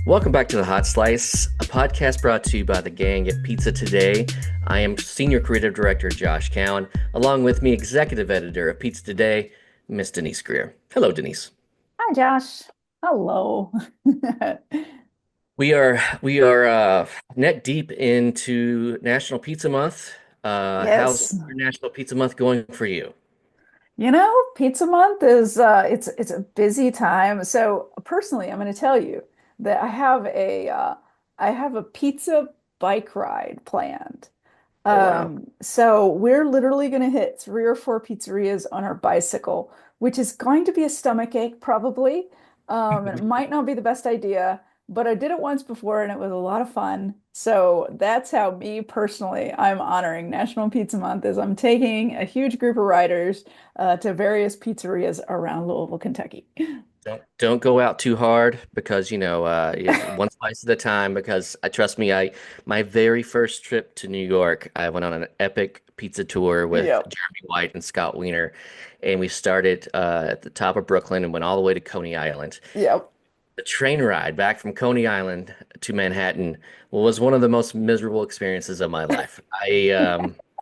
Welcome back to the Hot Slice, a podcast brought to you by the gang at Pizza Today. I am Senior Creative Director Josh Cowan. Along with me, Executive Editor of Pizza Today, Miss Denise Greer. Hello, Denise. Hi, Josh. Hello. We are neck deep into National Pizza Month. How's Yes. your National Pizza Month going for you? Pizza month is it's a busy time. So personally, I'm going to tell you that I have a pizza bike ride planned. Oh, wow. So we're literally going to hit 3 or 4 pizzerias on our bicycle, which is going to be a stomach ache probably. And it might not be the best idea, but I did it once before and it was a lot of fun. So that's how me personally, I'm honoring National Pizza Month is I'm taking a huge group of riders to various pizzerias around Louisville, Kentucky. Don't go out too hard because one slice at a time. Because I trust me, I my very first trip to New York, I went on an epic pizza tour with Yep. Jeremy White and Scott Wiener, and we started at the top of Brooklyn and went all the way to Coney Island. Yep. The train ride back from Coney Island to Manhattan was one of the most miserable experiences of my life. I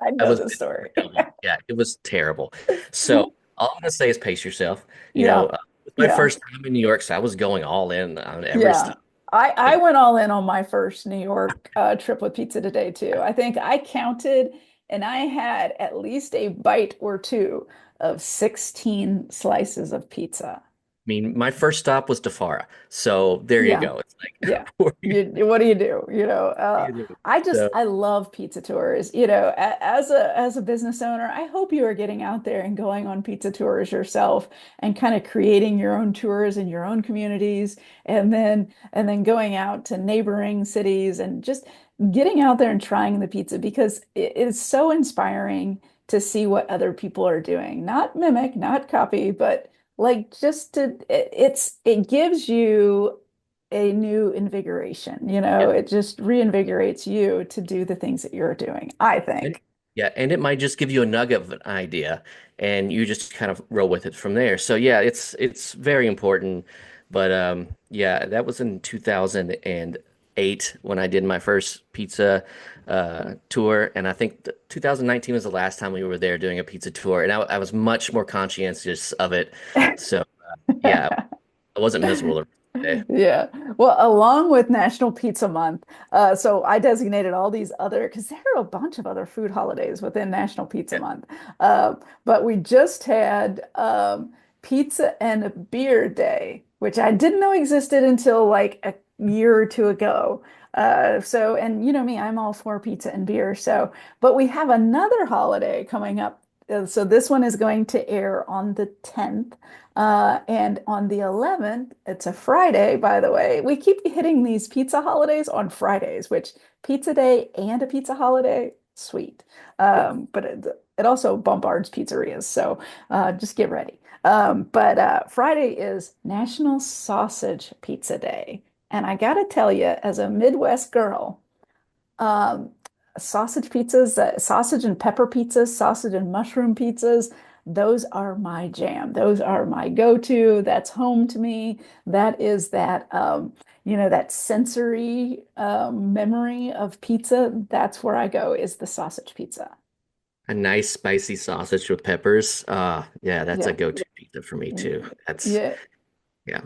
I know was the story. yeah, it was terrible. So all I'm gonna say is pace yourself. Yeah. It was my Yeah. first time in New York, so I was going all in on every Yeah. stop. I Yeah. went all in on my first New York trip with Pizza Today too. I think I counted and I had at least a bite or two of 16 slices of pizza. I mean, my first stop was Tafara, so there you Yeah. go. It's like, Yeah. What do you do? what do you do? So I love pizza tours. As a business owner, I hope you are getting out there and going on pizza tours yourself and kind of creating your own tours in your own communities and then going out to neighboring cities and just getting out there and trying the pizza because it is so inspiring to see what other people are doing. Not mimic, not copy, but like just to it gives you a new invigoration. yeah. It just reinvigorates you to do the things that you're doing, I And think. yeah, and it might just give you a nugget of an idea and you just kind of roll with it from there. So yeah, it's very important. But yeah, that was in 2008 when I did my first pizza tour, and I think 2019 was the last time we were there doing a pizza tour, and I was much more conscientious of it. So yeah, I wasn't miserable the rest of the day. Yeah. Well, along with National Pizza Month, so I designated all these other, because there are a bunch of other food holidays within National Pizza Yeah. Month. But we just had Pizza and Beer Day, which I didn't know existed until like a year or two ago. And you know me, I'm all for pizza and beer. But we have another holiday coming up. So this one is going to air on the 10th. And on the 11th, it's a Friday, by the way. We keep hitting these pizza holidays on Fridays, which pizza day and a pizza holiday, sweet. But it also bombards pizzerias. So just get ready. But Friday is National Sausage Pizza Day. And I gotta tell you, as a Midwest girl, um, sausage pizzas, sausage and pepper pizzas, sausage and mushroom pizzas, those are my jam. Those are my go-to. That's home to me. That is that sensory memory of pizza. That's where I go, is the sausage pizza. A nice spicy sausage with peppers. Yeah, that's a Yeah. go-to pizza for me too. That's Yeah. yeah.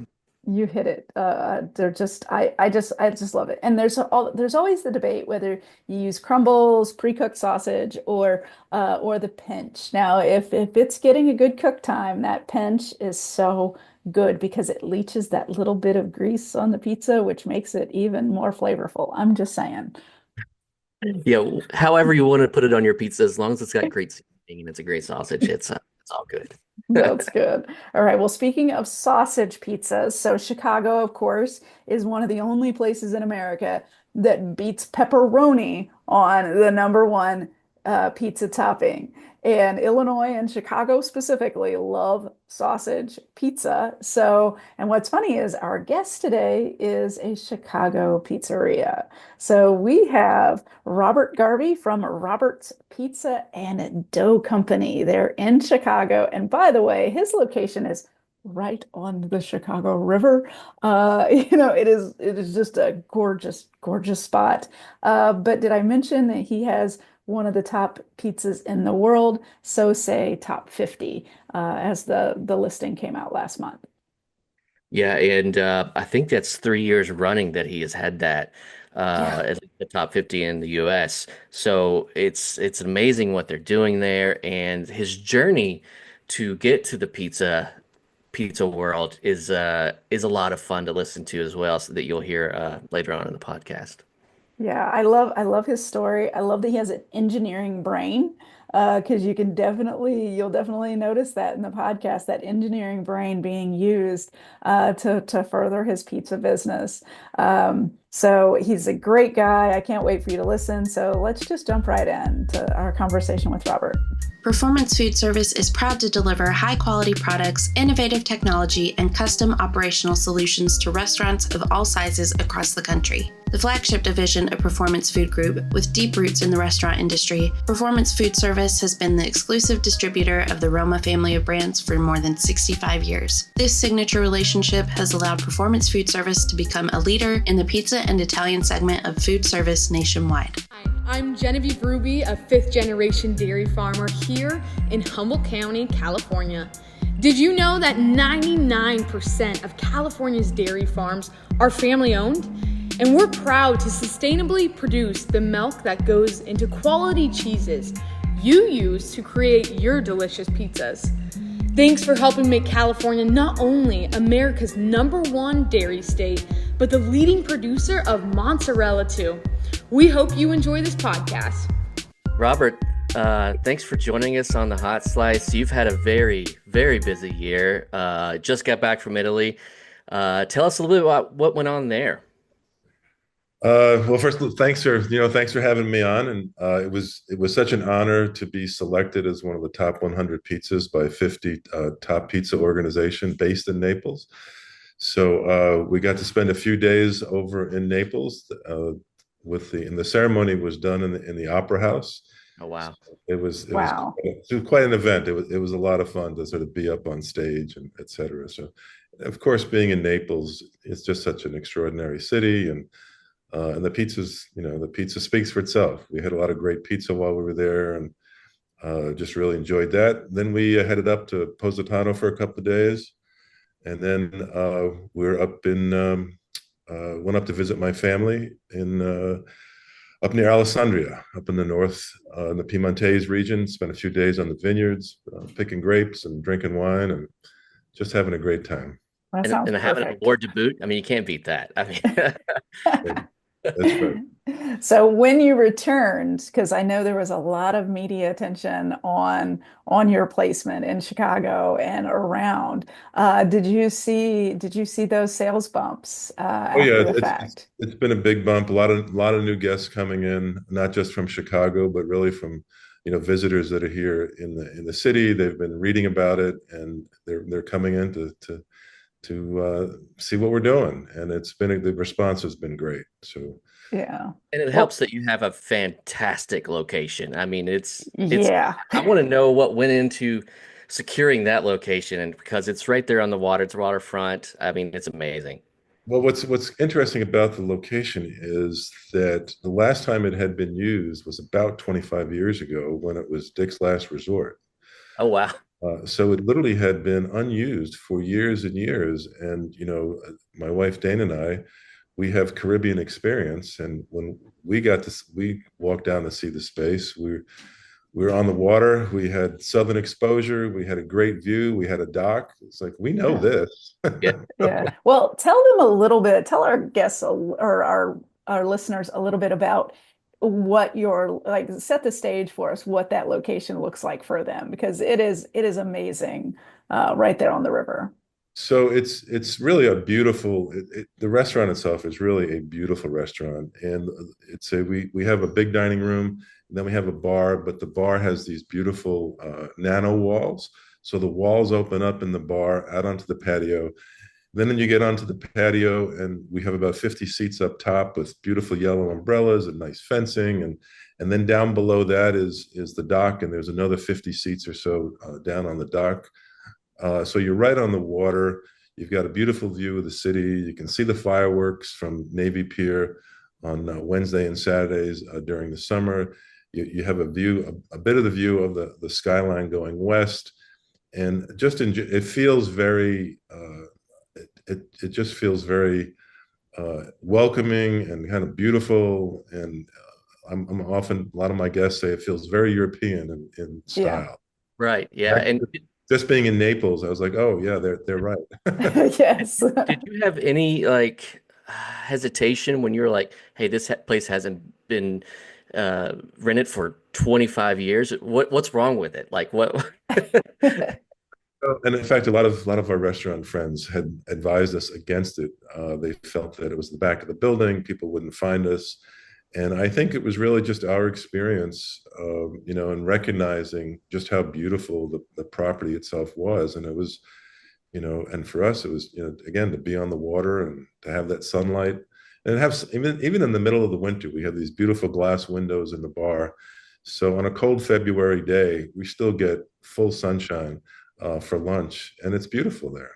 You hit it. They're just I just love it. And there's always the debate whether you use crumbles, pre-cooked sausage, or the pinch. Now, if it's getting a good cook time, that pinch is so good because it leaches that little bit of grease on the pizza, which makes it even more flavorful. I'm just saying. Yeah, however you want to put it on your pizza, as long as it's got great seasoning and it's a great sausage, it's all good. That's good. All right. Well, speaking of sausage pizzas, so Chicago, of course, is one of the only places in America that beats pepperoni on the number one pizza topping. And Illinois and Chicago specifically love sausage pizza. And what's funny is our guest today is a Chicago pizzeria. So we have Robert Garvey from Robert's Pizza and Dough Company. They're in Chicago. And by the way, his location is right on the Chicago River. It is just a gorgeous, gorgeous spot. But did I mention that he has one of the top pizzas in the world? So say top 50, as the listing came out last month. Yeah, and I think that's 3 years running that he has had that Yeah. at the top 50 in the US. So it's amazing what they're doing there, and his journey to get to the pizza world is a lot of fun to listen to as well, so that you'll hear later on in the podcast. Yeah, I love his story. I love that he has an engineering brain, because you'll definitely notice that in the podcast, that engineering brain being used to further his pizza business. So he's a great guy. I can't wait for you to listen. So let's just jump right in to our conversation with Robert. Performance Food Service is proud to deliver high-quality products, innovative technology, and custom operational solutions to restaurants of all sizes across the country. The flagship division of Performance Food Group, with deep roots in the restaurant industry, Performance Food Service has been the exclusive distributor of the Roma family of brands for more than 65 years. This signature relationship has allowed Performance Food Service to become a leader in the pizza and Italian segment of food service nationwide. Hi, I'm Genevieve Ruby, a fifth-generation dairy farmer here in Humboldt County, California. Did you know that 99% of California's dairy farms are family-owned? And we're proud to sustainably produce the milk that goes into quality cheeses you use to create your delicious pizzas. Thanks for helping make California not only America's #1 dairy state, but the leading producer of mozzarella too. We hope you enjoy this podcast. Robert, thanks for joining us on the Hot Slice. You've had a very, very busy year. Just got back from Italy. Tell us a little bit about what went on there. Well, first, thanks for having me on, and it was such an honor to be selected as one of the top 100 pizzas by 50 top pizza organization based in Naples. So we got to spend a few days over in Naples. And the ceremony was done in the Opera House. Oh, wow. Wow. It was quite an event. It was a lot of fun to sort of be up on stage and et cetera. So, of course, being in Naples, it's just such an extraordinary city, and the pizza speaks for itself. We had a lot of great pizza while we were there, and just really enjoyed that. Then we headed up to Positano for a couple of days, and then we're went up to visit my family up near Alessandria, up in the north, in the Piemontese region. Spent a few days on the vineyards, picking grapes and drinking wine, and just having a great time. That And, sounds and having an perfect. award to boot. I mean, you can't beat that. I mean, That's right. So when you returned, because I know there was a lot of media attention on your placement in Chicago and around, did you see those sales bumps Oh yeah, after the fact? it's been a big bump. A lot of new guests coming in, not just from Chicago, but really from visitors that are here in the city. They've been reading about it, and they're coming in to see what we're doing, and the response has been great. So Yeah. and it Well, helps that you have a fantastic location. I mean, it's yeah. I want to know what went into securing that location, and because it's right there on the water, it's waterfront. I mean, it's amazing. well, what's interesting about the location is that the last time it had been used was about 25 years ago, when it was Dick's Last Resort. Oh, wow. So it literally had been unused for years and years. And, my wife Dana and I, we have Caribbean experience. And when we walked down to see the space, we were on the water. We had southern exposure. We had a great view. We had a dock. It's like, we know Yeah. this. Yeah. Yeah. Well, tell them a little bit, tell our guests or our listeners a little bit about what your like set the stage for us, what that location looks like for them, because it is amazing, right there on the river. So it's really a beautiful. The restaurant itself is really a beautiful restaurant, and we have a big dining room, and then we have a bar. But the bar has these beautiful nano walls, so the walls open up in the bar out onto the patio. Then you get onto the patio, and we have about 50 seats up top with beautiful yellow umbrellas and nice fencing, and then down below that is the dock, and there's another 50 seats or so down on the dock. So you're right on the water. You've got a beautiful view of the city. You can see the fireworks from Navy Pier on Wednesday and Saturdays during the summer. You have a view, a bit of the view of the skyline going west, and it feels very. It just feels very welcoming and kind of beautiful. And I'm often, a lot of my guests say it feels very European in Yeah. style. Right. Yeah. And Just being in Naples, I was like, oh yeah, they're right. Yes. did you have any like hesitation when you were like, hey, this place hasn't been rented for 25 years? What's wrong with it? Like what? And in fact, a lot of our restaurant friends had advised us against it. They felt that it was the back of the building, people wouldn't find us, and I think it was really just our experience, in recognizing just how beautiful the property itself was, and it was, and for us, it was, again, to be on the water and to have that sunlight, and have even in the middle of the winter, we have these beautiful glass windows in the bar, so on a cold February day, we still get full sunshine for lunch, and it's beautiful there.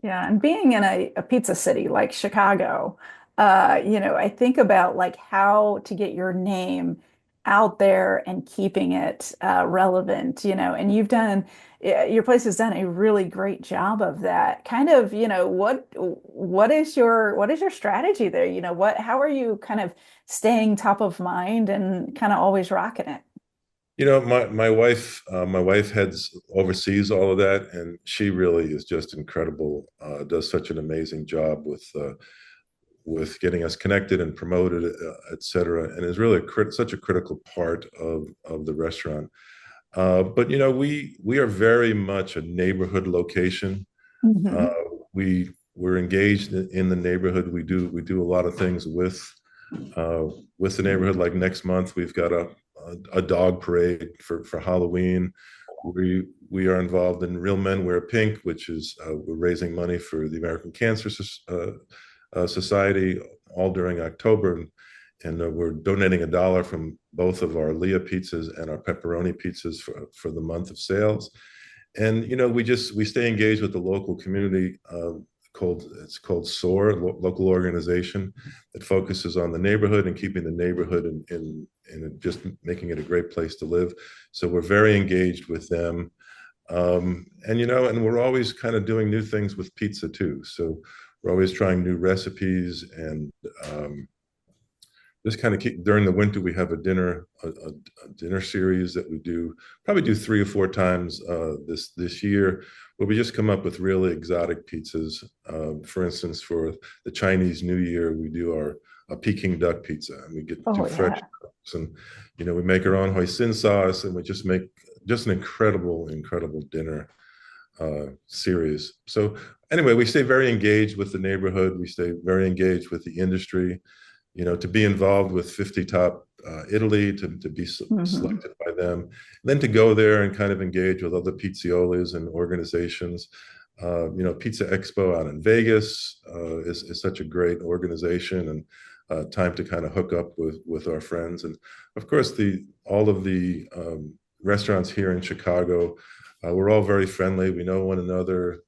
Yeah, and being in a pizza city like Chicago, I think about like how to get your name out there and keeping it relevant, and your place has done a really great job of that. Kind of, what is your strategy there? How are you kind of staying top of mind and kind of always rocking it? My wife heads oversees all of that, and she really is just incredible. Does such an amazing job with getting us connected and promoted, et cetera, and is really such a critical part of the restaurant. But we are very much a neighborhood location. Uh, Hmm. we're engaged in the neighborhood. We do a lot of things with the neighborhood. Like next month, we've got a dog parade for Halloween. We are involved in Real Men Wear Pink, which is we're raising money for the American Cancer Society all during October, and we're donating $1 from both of our Leah pizzas and our pepperoni pizzas for the month of sales. And we stay engaged with the local community. It's called SOAR, local organization that focuses on the neighborhood and keeping the neighborhood and just making it a great place to live. So we're very engaged with them, and we're always kind of doing new things with pizza too. So we're always trying new recipes, and just kind of keep. During the winter, we have a dinner series that we probably do 3 or 4 times this year, where we just come up with really exotic pizzas. For instance, for the Chinese New Year, we do a Peking duck pizza, and we do Oh fresh yeah. ducks, and we make our own hoisin sauce, and we just make just an incredible, incredible dinner series. So anyway, we stay very engaged with the neighborhood. We stay very engaged with the industry. To be involved with 50 Top Italy, to be Hmm. selected by them, then to go there and kind of engage with other pizziolis and organizations. Pizza Expo out in Vegas is such a great organization, and time to kind of hook up with our friends. And of course, all of the restaurants here in Chicago, we're all very friendly. We know one another.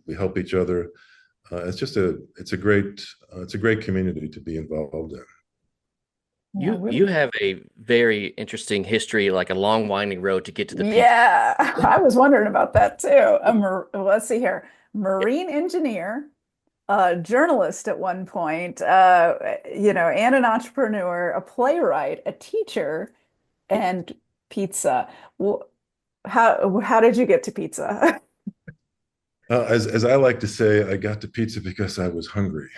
We help each other. It's a great community to be involved in. Yeah, You have a very interesting history, like a long winding road to get to the pizza. yeah. I was wondering about that too. Let's see here. Marine engineer, a journalist at one point, and an entrepreneur, a playwright, a teacher, and pizza. Wh- how did you get to pizza? As I like to say, I got to pizza because I was hungry.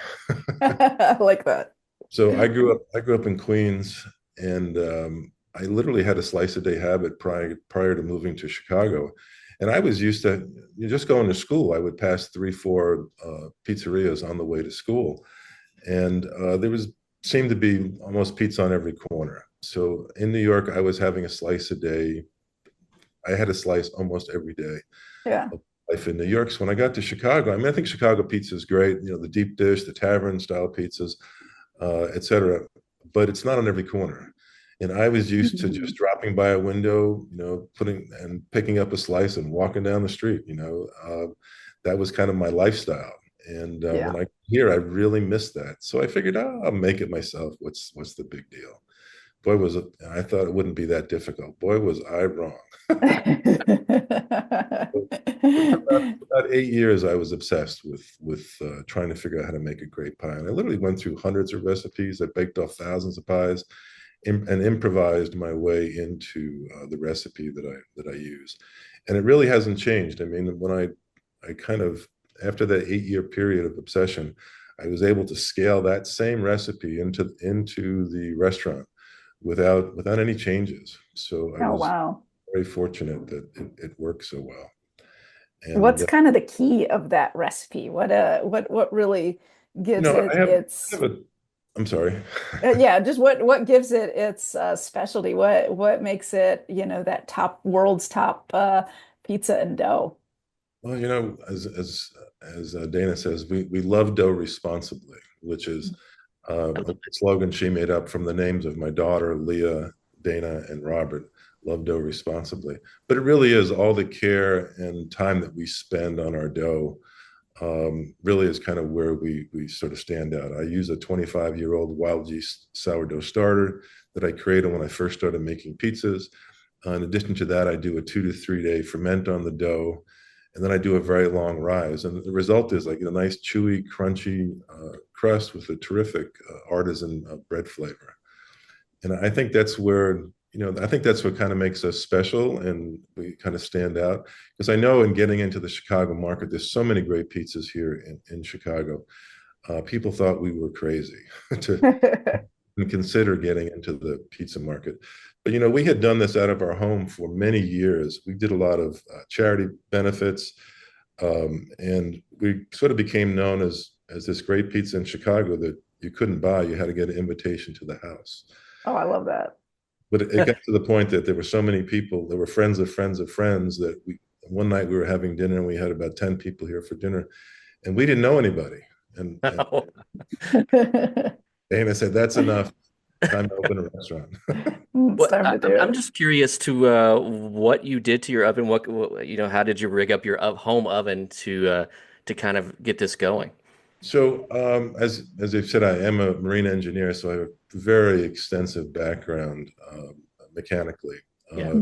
I like that. So I grew up in Queens, and I literally had a slice a day habit prior to moving to Chicago. And I was used to just going to school. I would pass 3, 4 pizzerias on the way to school, and there seemed to be almost pizza on every corner. So in New York, I was having a slice a day. I had a slice almost every day Yeah. of life in New York. So when I got to Chicago, I mean, I think Chicago pizza is great. The deep dish, the tavern style pizzas, et cetera. But it's not on every corner. And I was used to just dropping by a window, putting and picking up a slice and walking down the street. That was kind of my lifestyle. And Yeah. when I here, I really missed that. So I figured, oh, I'll make it myself. What's the big deal? I thought it wouldn't be that difficult. Boy, was I wrong. For about 8 years, I was obsessed with trying to figure out how to make a great pie. And I literally went through hundreds of recipes. I baked off thousands of pies and improvised my way into the recipe that I use. And it really hasn't changed. I mean, when I kind of after that 8 year period of obsession, I was able to scale that same recipe into the restaurant without any changes. So I Oh, was wow. very fortunate that it worked so well. What's And kind of the key of that recipe? What really gives I it have its kind of a. I'm sorry. yeah, just what gives it its specialty? What makes it, that top world's top pizza and dough? Well, as Dana says, we love dough responsibly, which is a slogan she made up from the names of my daughter, Leah, Dana, and Robert. Love dough responsibly, but it really is all the care and time that we spend on our dough. Really is kind of where we sort of stand out. I use a 25-year-old wild yeast sourdough starter that I created when I first started making pizzas. In addition to that, I do a 2 to 3 day ferment on the dough, and then I do a very long rise. And the result is like a nice, chewy, crunchy crust with a terrific artisan bread flavor. And I think that's where, I think that's what kind of makes us special and we kind of stand out. Because I know in getting into the Chicago market, there's so many great pizzas here in Chicago. People thought we were crazy to consider getting into the pizza market. But we had done this out of our home for many years. We did a lot of charity benefits, and we sort of became known as this great pizza in Chicago that you couldn't buy. You had to get an invitation to the house. Oh, I love that. But it got to the point that there were so many people. There were friends of friends of friends that one night we were having dinner and we had about 10 people here for dinner, and we didn't know anybody. And Dana said, "That's enough. Time to open a restaurant." It's What time to do I'm it. just curious to what you did to your oven. How did you rig up your home oven to kind of get this going? So, as I've said, I am a marine engineer, so I have a very extensive background mechanically. Yeah.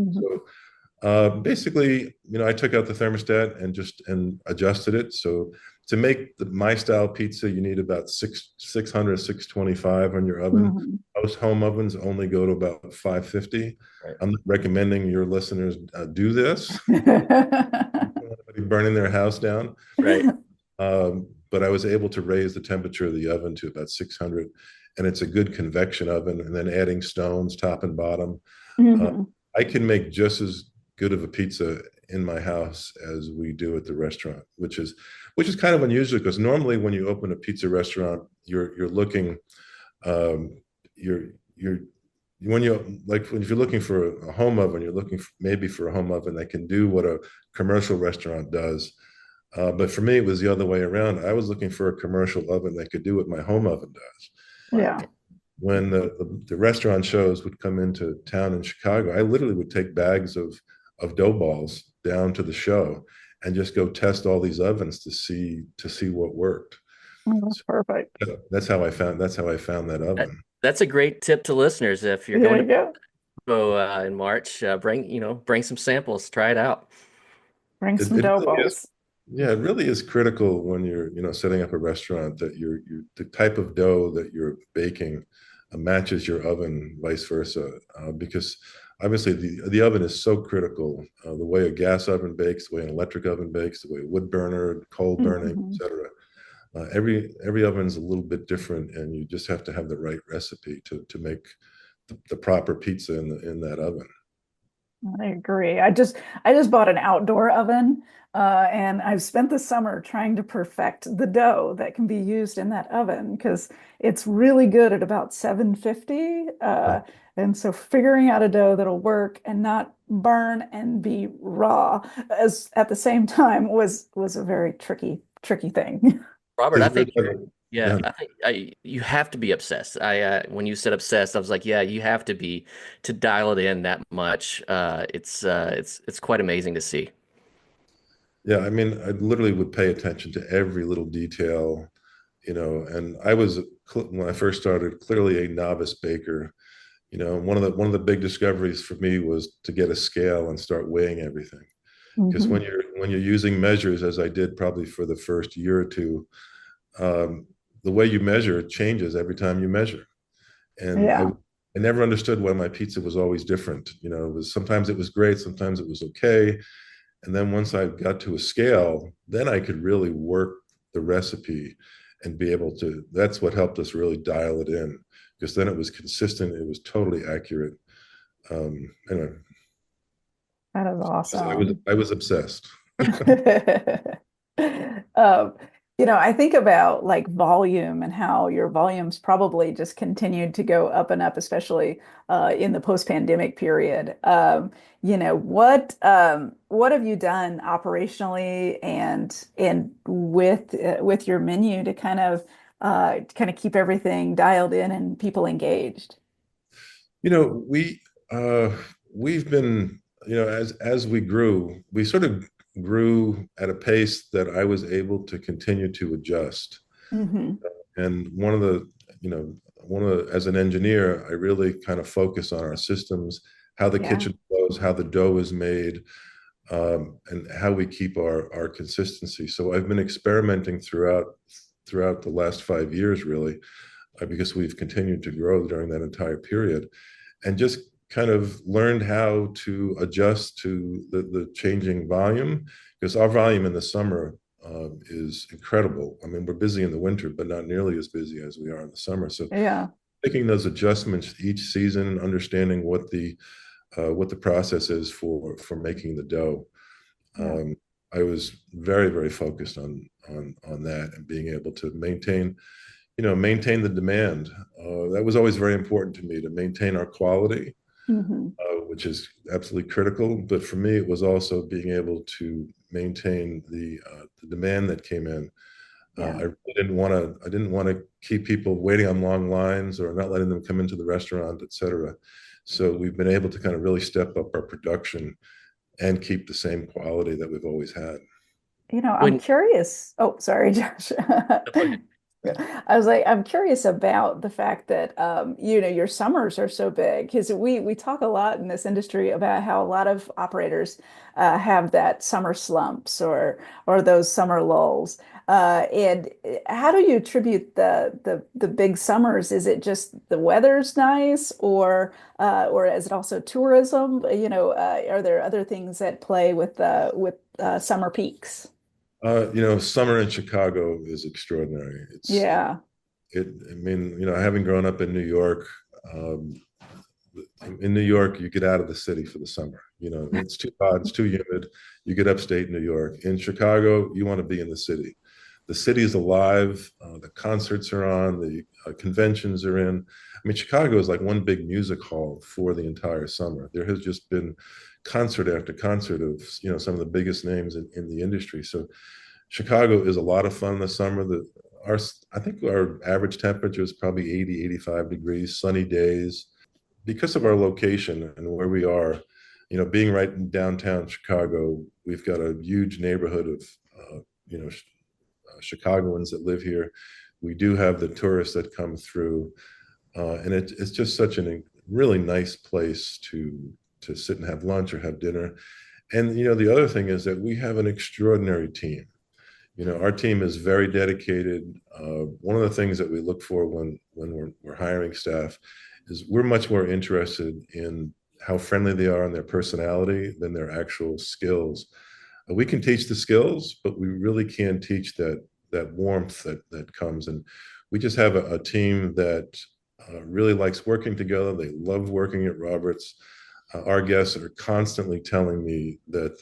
Basically, I took out the thermostat and adjusted it. So to make my style pizza, you need about 600, 625 on your oven. Mhm. Most home ovens only go to about 550. Right. I'm not recommending your listeners do this. Burning their house down. Right. But I was able to raise the temperature of the oven to about 600, and it's a good convection oven. And then adding stones top and bottom, Mhm. I can make just as good of a pizza in my house as we do at the restaurant, which is kind of unusual because normally when you open a pizza restaurant, you're looking, you're when you like if you're looking for a home oven, you're looking maybe for a home oven that can do what a commercial restaurant does. But for me, it was the other way around. I was looking for a commercial oven that could do what my home oven does. Yeah. When the restaurant shows would come into town in Chicago, I literally would take bags of dough balls down to the show and just go test all these ovens to see what worked. Oh, that's perfect. So that's how I found that That, oven. that's a great tip to listeners. If you're There going you to go. go in March, bring some samples, try it out. Bring It, some it dough really is. balls. Yeah, it really is critical when you're setting up a restaurant that the type of dough that you're baking matches your oven, vice versa, because obviously the oven is so critical. The way a gas oven bakes, the way an electric oven bakes, the way a wood burner, coal burning, Mhm. etc. Every oven is a little bit different, and you just have to have the right recipe to make the proper pizza in that oven. I agree. I just bought an outdoor oven, and I've spent the summer trying to perfect the dough that can be used in that oven because it's really good at about 750. And so figuring out a dough that'll work and not burn and be raw as at the same time was a very tricky thing. Robert, Is I there think like, Yeah, Yeah, I think you have to be obsessed. When you said obsessed, I was like, yeah, you have to be to dial it in that much. It's quite amazing to see. yeah. I mean, I literally would pay attention to every little detail, and I was when I first started clearly a novice baker. One of the big discoveries for me was to get a scale and start weighing everything. Because Hmm. when you're using measures, as I did probably for the first year or two, um, the way you measure changes every time you measure. And Yeah. I never understood why my pizza was always different. Sometimes it was great, sometimes it was okay. And then once I got to a scale, then I could really work the recipe and be able to. That's what helped us really dial it in, because then it was consistent, it was totally accurate. Anyway, That is I was awesome. I was obsessed. Um, I think about like volume and how your volumes probably just continued to go up and up, especially in the post-pandemic period. What have you done operationally and with your menu to kind of keep everything dialed in and people engaged? You know, we uh, we've been, as we grew, we sort of grew at a pace that I was able to continue to adjust. Hmm. And as an engineer, I really kind of focus on our systems, how the Yeah. kitchen flows, how the dough is made, and how we keep our consistency. So I've been experimenting throughout the last 5 years, really, because we've continued to grow during that entire period, and just kind of learned how to adjust to the changing volume, because our volume in the summer is incredible. I mean, we're busy in the winter, but not nearly as busy as we are in the summer. So Yeah. making those adjustments each season, understanding what the process is for making the dough. Yeah. Um, I was very, very focused on that and being able to maintain the demand. That was always very important to me, to maintain our quality, Hmm. which is absolutely critical. But for me, it was also being able to maintain the demand that came in. Yeah. I really didn't want to. I didn't want to keep people waiting on long lines or not letting them come into the restaurant, et cetera. So we've been able to kind of really step up our production and keep the same quality that we've always had. I'm When curious. Oh, sorry, Josh. Go ahead. I was like, I'm curious about the fact that your summers are so big because we talk a lot in this industry about how a lot of operators have that summer slumps or those summer lulls. And how do you attribute the big summers? Is it just the weather's nice, or is it also tourism? Are there other things at play with summer peaks? Summer in Chicago is extraordinary. Yeah. I mean, having grown up um, in New York, you get out of the city for the summer. It's too hot, it's too humid. You get upstate New York. In Chicago, you want to be in the city. The city is alive. The concerts are on. The conventions are in. I mean, Chicago is like one big music hall for the entire summer. There has just been concert after concert of some of the biggest names in the industry. So Chicago is a lot of fun in the summer. I think our average temperature is probably 80, 85 degrees, sunny days. Because of our location and where we are, being right in downtown Chicago, we've got a huge neighborhood of, uh, you know, Chicagoans that live here. We do have the tourists that come through, and it's just such a really nice place to sit and have lunch or have dinner. And the other thing is that we have an extraordinary team. Our team is very dedicated. One of the things that we look for when we're hiring staff is we're much more interested in how friendly they are and their personality than their actual skills. We can teach the skills, but we really can't teach that warmth that comes. And we just have a team that really likes working together. They love working at Roberts. Our guests are constantly telling me that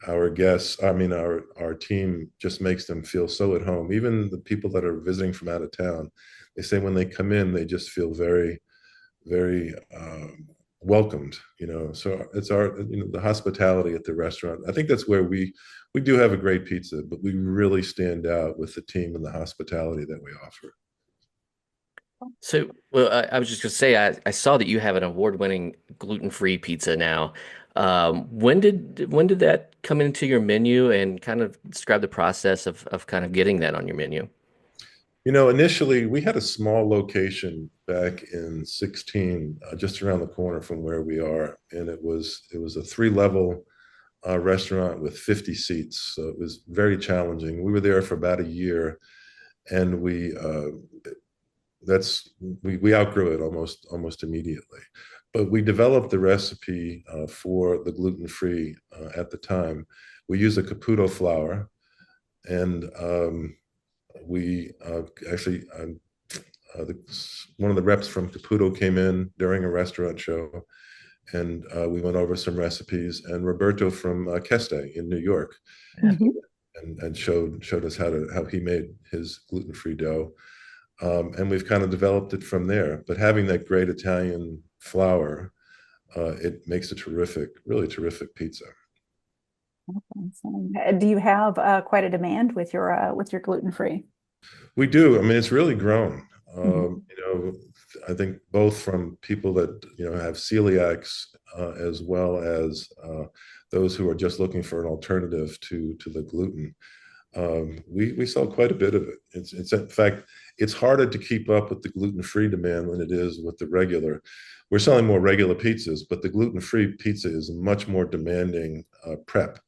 our guests, I mean, our team just makes them feel so at home. Even the people that are visiting from out of town, they say when they come in, they just feel very, very welcomed, so it's our, the hospitality at the restaurant. I think that's where we do have a great pizza, but we really stand out with the team and the hospitality that we offer. So, well, I was just gonna say, I saw that you have an award-winning gluten-free pizza now. When did that come into your menu, and kind of describe the process of kind of getting that on your menu? Initially we had a small location back in 16, just around the corner from where we are, and it was a three-level restaurant with 50 seats, so it was very challenging. We were there for about a year, and we outgrew it almost immediately. But we developed the recipe for the gluten-free at the time. We use a Caputo flour, and we actually one of the reps from Caputo came in during a restaurant show, and we went over some recipes. And Roberto from Keste in New York Mhm. and showed us how he made his gluten-free dough. And we've kind of developed it from there. But having that great Italian flour, it makes a really terrific pizza. Awesome. Do you have quite a demand with your gluten free? We do. I mean, it's really grown. Mhm. I think both from people that have celiacs, as well as those who are just looking for an alternative to the gluten. We sell quite a bit of it. It's in fact, it's harder to keep up with the gluten-free demand than it is with the regular. We're selling more regular pizzas, but the gluten-free pizza is much more demanding prep.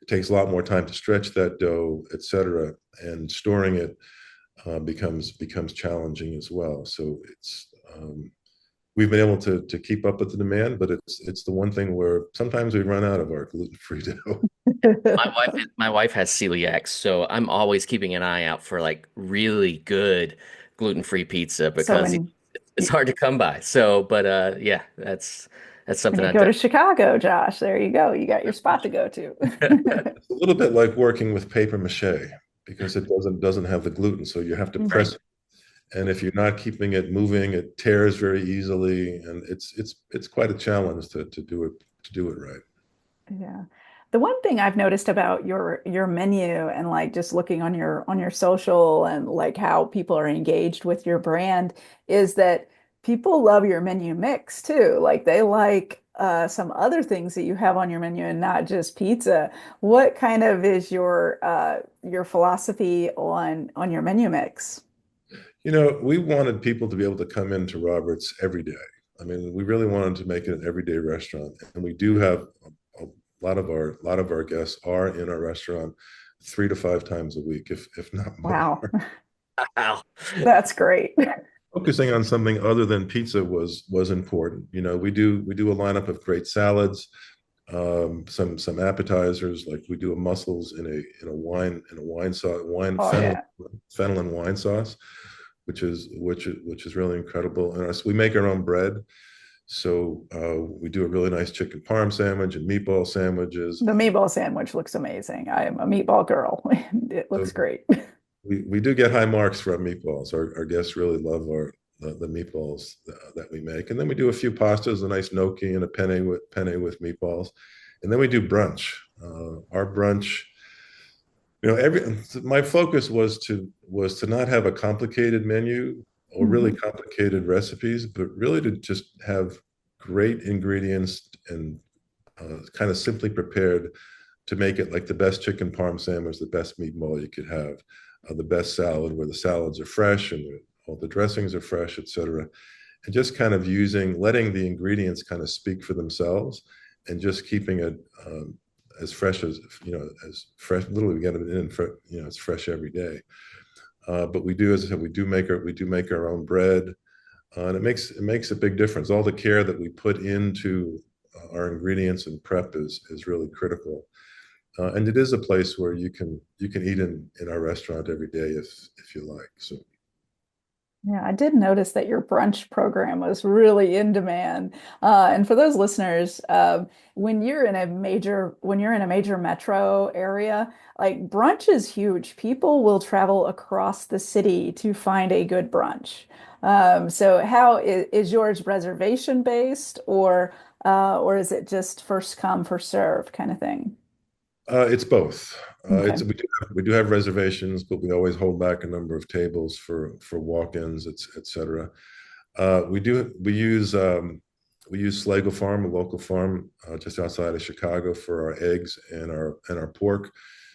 It takes a lot more time to stretch that dough, et cetera, and storing it becomes challenging as well. So we've been able to keep up with the demand, but it's the one thing where sometimes we run out of our gluten-free dough. My wife has celiac, so I'm always keeping an eye out for like really good gluten-free pizza So because it's hard to come by. So, but yeah, that's when something you I go to definitely. Chicago, Josh, there you go. You got your spot to go to. It's a little bit like working with paper mache because it doesn't have the gluten, so you have to Mhm. press it. And if you're not keeping it moving, it tears very easily, and it's quite a challenge to do it right. Yeah. The one thing I've noticed about your menu and like just looking on your social and like how people are engaged with your brand is that people love your menu mix too. Like they like some other things that you have on your menu and not just pizza. What kind of is your philosophy on your menu mix? We wanted people to be able to come into Roberts every day. I mean, we really wanted to make it an everyday restaurant, and we do have a lot of our guests are in our restaurant 3 to 5 times a week, if not Wow, more. Wow. that's great. Focusing on something other than pizza was important. We do a lineup of great salads, some appetizers, like we do a mussels in a wine sauce, wine Oh yeah. fennel and wine sauce, which is really incredible. And we make our own bread, so we do a really nice chicken parm sandwich and meatball sandwiches. The meatball sandwich looks amazing. I am a meatball girl. It looks So great. we do get high marks for our meatballs. Our guests really love the meatballs that we make, and then we do a few pastas, a nice gnocchi and a penne with meatballs, and then we do brunch. Our brunch, every my focus was to not have a complicated menu or really Mhm. complicated recipes, but really to just have great ingredients and kind of simply prepared to make it like the best chicken parm sandwich, the best meatball you could have, the best salad where the salads are fresh and all the dressings are fresh, etc. And just kind of letting the ingredients kind of speak for themselves, and just keeping it as fresh as fresh. Literally, we get it in, it's fresh every day. But we do, as I said, we do make our own bread, and it makes a big difference. All the care that we put into our ingredients and prep is really critical. And it is a place where you can eat in our restaurant every day if you like. So Yeah, I did notice that your brunch program was really in demand. And for those listeners, when you're in a major metro area, like brunch is huge. People will travel across the city to find a good brunch. So how is yours reservation based or or is it just first come, first serve kind of thing? It's both. Okay. We do have reservations, but we always hold back a number of tables for walk-ins, et cetera. We use Slagle Farm, a local farm just outside of Chicago, for our eggs and our pork.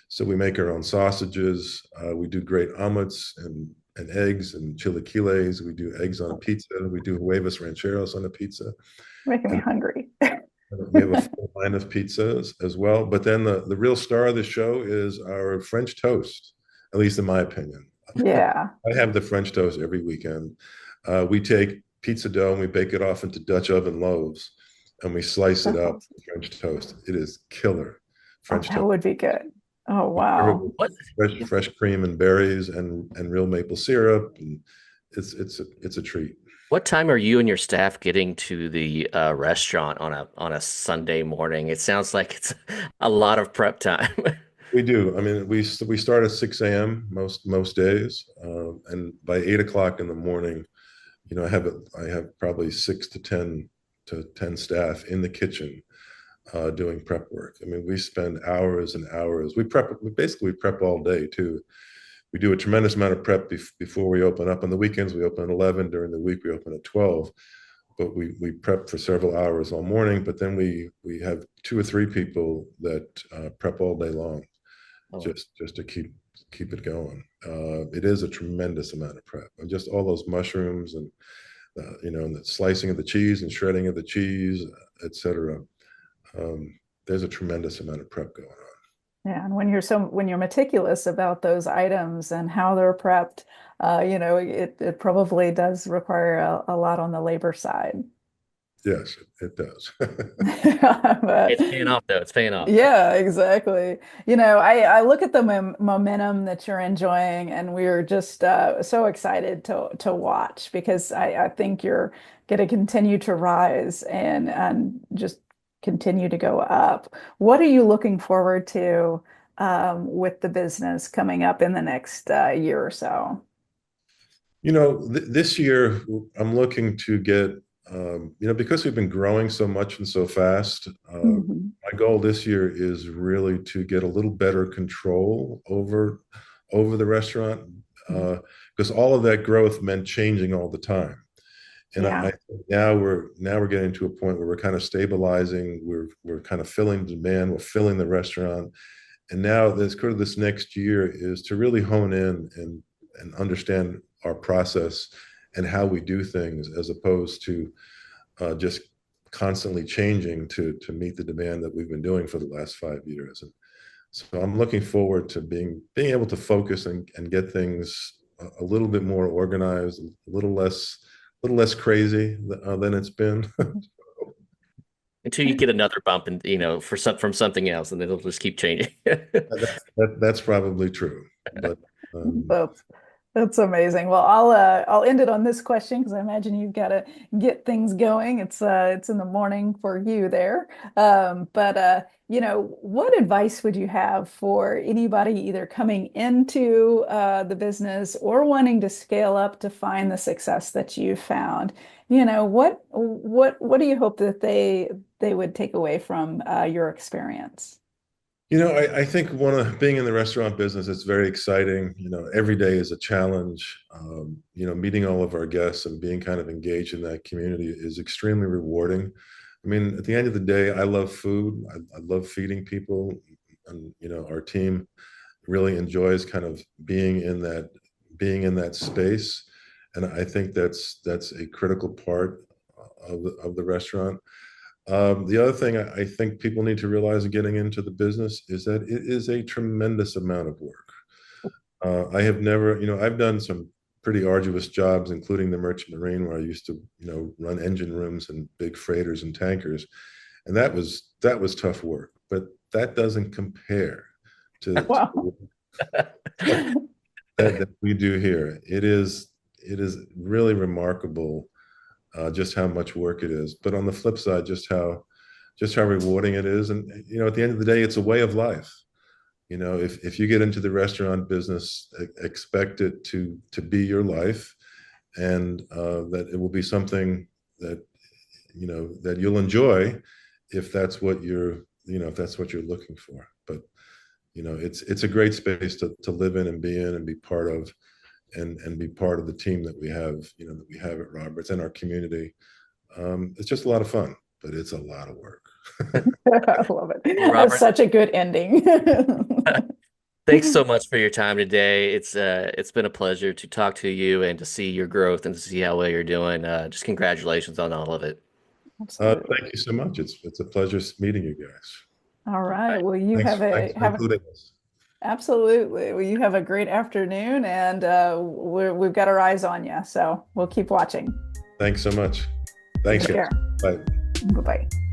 So we make our own sausages. We do great omelets and eggs and chilaquiles. We do eggs on a pizza. We do huevos rancheros on a pizza. Making me And hungry. we have a full line of pizzas as well. But then the real star of the show is our French toast, at least in my opinion. Yeah. I have the French toast every weekend. We take pizza dough and we bake it off into Dutch oven loaves and we slice it That's up awesome. with French toast. It is killer Oh, French that toast. would be good. Oh, wow. What Fresh cream and berries and real maple syrup. And it's a treat. what time are you and your staff getting to the restaurant on a Sunday morning? It sounds like it's a lot of prep time. We do. I mean, we start at 6 a.m. most days, and by 8 o'clock in the morning, I have probably 6 to 10 staff in the kitchen doing prep work. I mean, we spend hours and hours. We basically prep all day too. We do a tremendous amount of prep before we open up. On the weekends, we open at 11. During the week, we open at 12. But we prep for several hours all morning. But then we have 2 or 3 people that prep all day long, Oh. just to keep it going. It is a tremendous amount of prep, and just all those mushrooms and the slicing of the cheese and shredding of the cheese, etc. There's a tremendous amount of prep going on. Yeah, and when you're meticulous about those items and how they're prepped, it probably does require a lot on the labor side. Yes, it does. But It's paying off though. It's paying off. yeah, exactly. I look at the momentum that you're enjoying, and we're just so excited to watch because I think you're going to continue to rise and just continue to go up. What are you looking forward to with the business coming up in the next year or so? This year I'm looking to get, because we've been growing so much and so fast. Mhm. My goal this year is really to get a little better control over the restaurant, because all of that growth meant changing all the time. And Yeah. I think now we're getting to a point where we're kind of stabilizing. We're kind of filling demand. We're filling the restaurant, and now this next year is to really hone in and understand our process and how we do things, as opposed to just constantly changing to meet the demand that we've been doing for the last 5 years. And so I'm looking forward to being able to focus and get things a little bit more organized, a little less crazy than it's been. Until you get another bump and from something else, and then it'll just keep changing. That's probably true, but That's that's amazing. Well, I'll end it on this question because I imagine you've got to get things going. It's in the morning for you there. But what advice would you have for anybody either coming into the business or wanting to scale up to find the success that you've found? What do you hope that they would take away from your experience? I think being in the restaurant business, it's very exciting. Every day is a challenge. Meeting all of our guests and being kind of engaged in that community is extremely rewarding. I mean, at the end of the day, I love food. I love feeding people, and our team really enjoys kind of being in that space. And I think that's a critical part of the restaurant. The other thing I think people need to realize in getting into the business is that it is a tremendous amount of work. I have never, I've done some pretty arduous jobs, including the Merchant Marine, where I used to, run engine rooms and big freighters and tankers, and that was tough work. But that doesn't compare to Wow. that we do here. It is really remarkable just how much work it is. But on the flip side, just how rewarding it is. And at the end of the day, it's a way of life. If you get into the restaurant business, expect it to be your life, and that it will be something that that you'll enjoy if that's what you're looking for. But it's a great space to live in and be part of, and be part of the team that we have, that we have at Roberts and our community. It's just a lot of fun, but it's a lot of work. I love it. Well, That's Robert, such a good ending. thanks so much for your time today. It's been a pleasure to talk to you and to see your growth and to see how well you're doing. Just congratulations on all of it. Absolutely. Thank you so much. It's a pleasure meeting you guys. All right. Well, you Thanks, have thanks for including us. absolutely. Well, you have a great afternoon, and we've got our eyes on you. So we'll keep watching. Thanks so much. Thanks, Take guys. care. Bye. Bye-bye.